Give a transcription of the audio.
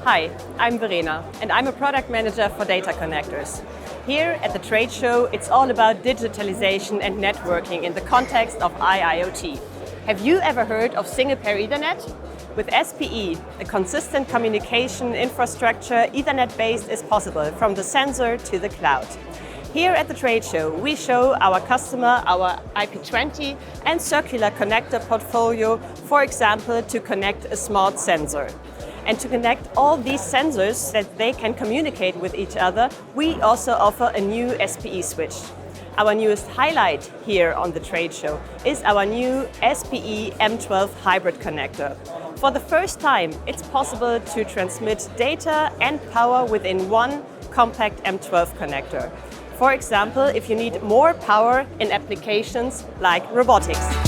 Hi, I'm Verena and I'm a product manager for Data Connectors. Here at the trade show, it's all about digitalization and networking in the context of IIoT. Have you ever heard of Single Pair Ethernet? With SPE, a consistent communication infrastructure, Ethernet-based is possible from the sensor to the cloud. Here at the trade show, we show our customer our IP20 and circular connector portfolio, for example, to connect a smart sensor. And to connect all these sensors that they can communicate with each other, we also offer a new SPE switch. Our newest highlight here on the trade show is our new SPE M12 hybrid connector. For the first time, it's possible to transmit data and power within one compact M12 connector. For example, if you need more power in applications like robotics.